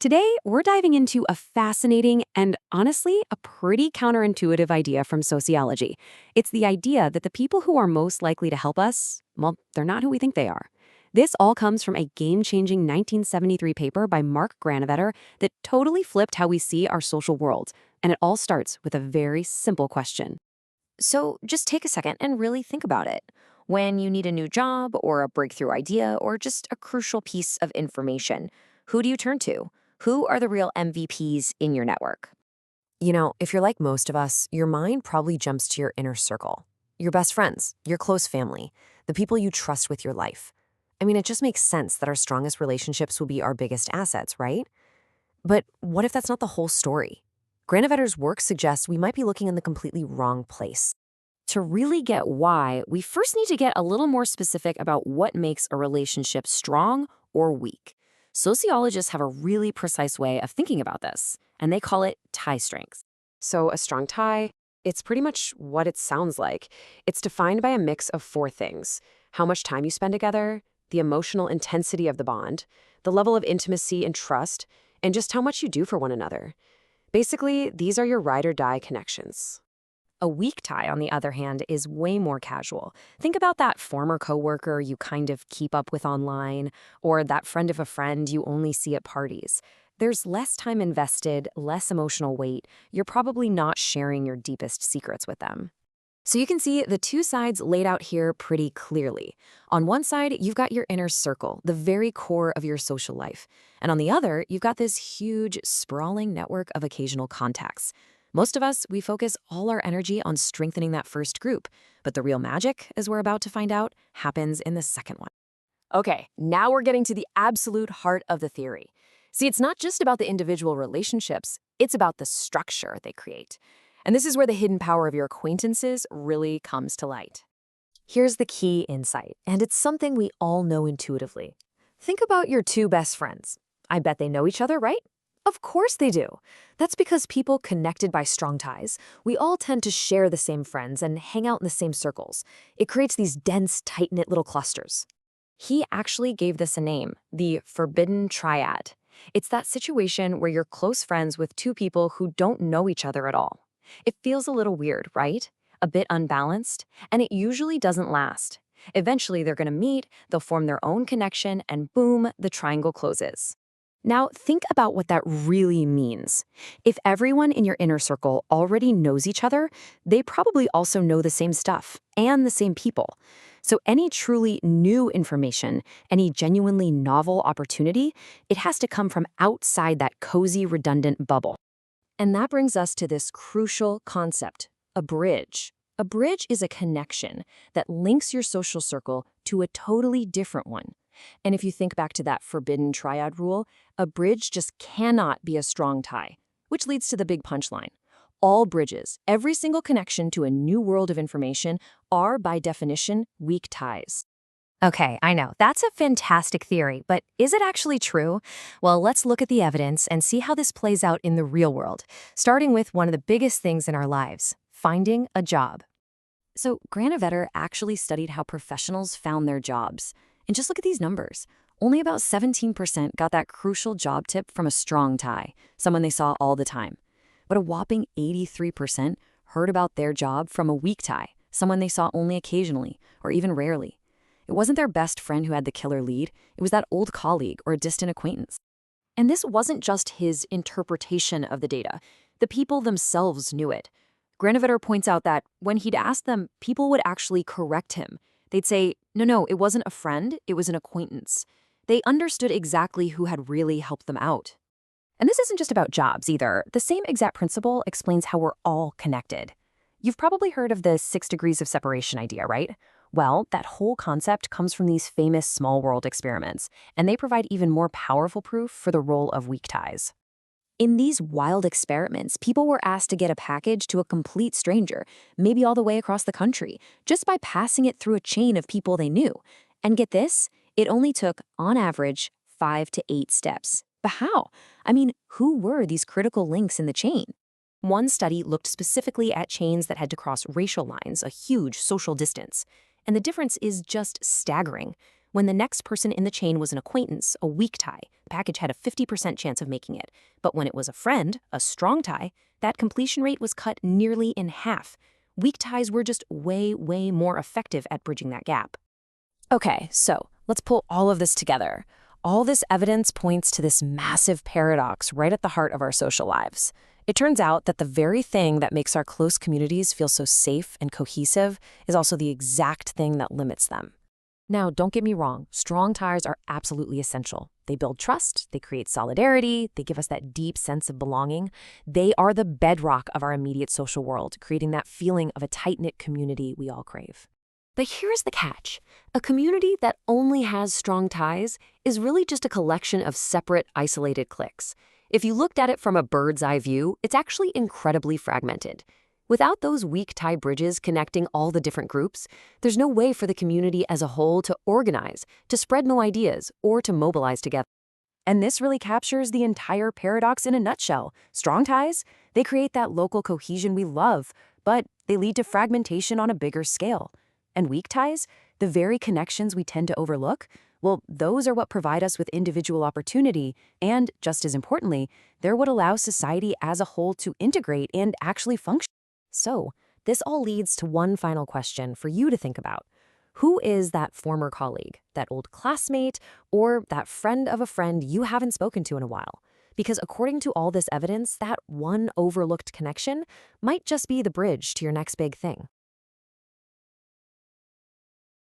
Today, we're diving into a fascinating and honestly, a pretty counterintuitive idea from sociology. It's the idea that the people who are most likely to help us, well, they're not who we think they are. This all comes from a game-changing 1973 paper by Mark Granovetter that totally flipped how we see our social world. And it all starts with a very simple question. So just take a second and really think about it. When you need a new job or a breakthrough idea or just a crucial piece of information, who do you turn to? Who are the real MVPs in your network? If you're like most of us, your mind probably jumps to your inner circle. Your best friends, your close family, the people you trust with your life. It just makes sense that our strongest relationships will be our biggest assets, right? But what if that's not the whole story? Granovetter's work suggests we might be looking in the completely wrong place. To really get why, we first need to get a little more specific about what makes a relationship strong or weak. Sociologists have a really precise way of thinking about this, and they call it tie strength. So, a strong tie, it's pretty much what it sounds like. It's defined by a mix of four things: how much time you spend together, the emotional intensity of the bond, the level of intimacy and trust, and just how much you do for one another. Basically, these are your ride or die connections. A weak tie, on the other hand, is way more casual. Think about that former coworker you kind of keep up with online, or that friend of a friend you only see at parties. There's less time invested, less emotional weight. You're probably not sharing your deepest secrets with them. So you can see the two sides laid out here pretty clearly. On one side, you've got your inner circle, the very core of your social life. And on the other, you've got this huge, sprawling network of occasional contacts. Most of us, we focus all our energy on strengthening that first group. But the real magic, as we're about to find out, happens in the second one. Okay, now we're getting to the absolute heart of the theory. See, it's not just about the individual relationships, it's about the structure they create. And this is where the hidden power of your acquaintances really comes to light. Here's the key insight, and it's something we all know intuitively. Think about your two best friends. I bet they know each other, right? Of course they do. That's because people connected by strong ties, we all tend to share the same friends and hang out in the same circles. It creates these dense, tight-knit little clusters. He actually gave this a name, the forbidden triad. It's that situation where you're close friends with two people who don't know each other at all. It feels a little weird, right? A bit unbalanced, and it usually doesn't last. Eventually, they're going to meet, they'll form their own connection, and boom, the triangle closes. Now, think about what that really means. If everyone in your inner circle already knows each other, they probably also know the same stuff and the same people. So any truly new information, any genuinely novel opportunity, it has to come from outside that cozy, redundant bubble. And that brings us to this crucial concept, a bridge. A bridge is a connection that links your social circle to a totally different one. And if you think back to that forbidden triad rule, a bridge just cannot be a strong tie, which leads to the big punchline. All bridges, every single connection to a new world of information, are by definition weak ties. Okay, I know, that's a fantastic theory, but is it actually true? Well, let's look at the evidence and see how this plays out in the real world, starting with one of the biggest things in our lives, finding a job. So Granovetter actually studied how professionals found their jobs. And just look at these numbers. Only about 17% got that crucial job tip from a strong tie, someone they saw all the time. But a whopping 83% heard about their job from a weak tie, someone they saw only occasionally or even rarely. It wasn't their best friend who had the killer lead, it was that old colleague or a distant acquaintance. And this wasn't just his interpretation of the data. The people themselves knew it. Granovetter points out that when he'd ask them, people would actually correct him. They'd say, no, it wasn't a friend, it was an acquaintance. They understood exactly who had really helped them out. And this isn't just about jobs either. The same exact principle explains how we're all connected. You've probably heard of the 6 degrees of separation idea, right? Well, that whole concept comes from these famous small world experiments, and they provide even more powerful proof for the role of weak ties. In these wild experiments, people were asked to get a package to a complete stranger, maybe all the way across the country, just by passing it through a chain of people they knew. And get this, it only took, on average, 5 to 8 steps. But how? Who were these critical links in the chain? One study looked specifically at chains that had to cross racial lines, a huge social distance. And the difference is just staggering. When the next person in the chain was an acquaintance, a weak tie, the package had a 50% chance of making it. But when it was a friend, a strong tie, that completion rate was cut nearly in half. Weak ties were just way, way more effective at bridging that gap. Okay, so let's pull all of this together. All this evidence points to this massive paradox right at the heart of our social lives. It turns out that the very thing that makes our close communities feel so safe and cohesive is also the exact thing that limits them. Now, don't get me wrong, strong ties are absolutely essential. They build trust, they create solidarity, they give us that deep sense of belonging. They are the bedrock of our immediate social world, creating that feeling of a tight-knit community we all crave. But here's the catch. A community that only has strong ties is really just a collection of separate, isolated cliques. If you looked at it from a bird's eye view, it's actually incredibly fragmented. Without those weak tie bridges connecting all the different groups, there's no way for the community as a whole to organize, to spread new ideas, or to mobilize together. And this really captures the entire paradox in a nutshell. Strong ties, they create that local cohesion we love, but they lead to fragmentation on a bigger scale. And weak ties, the very connections we tend to overlook, well, those are what provide us with individual opportunity, and, just as importantly, they're what allow society as a whole to integrate and actually function. So, this all leads to one final question for you to think about. Who is that former colleague, that old classmate, or that friend of a friend you haven't spoken to in a while? Because according to all this evidence, that one overlooked connection might just be the bridge to your next big thing.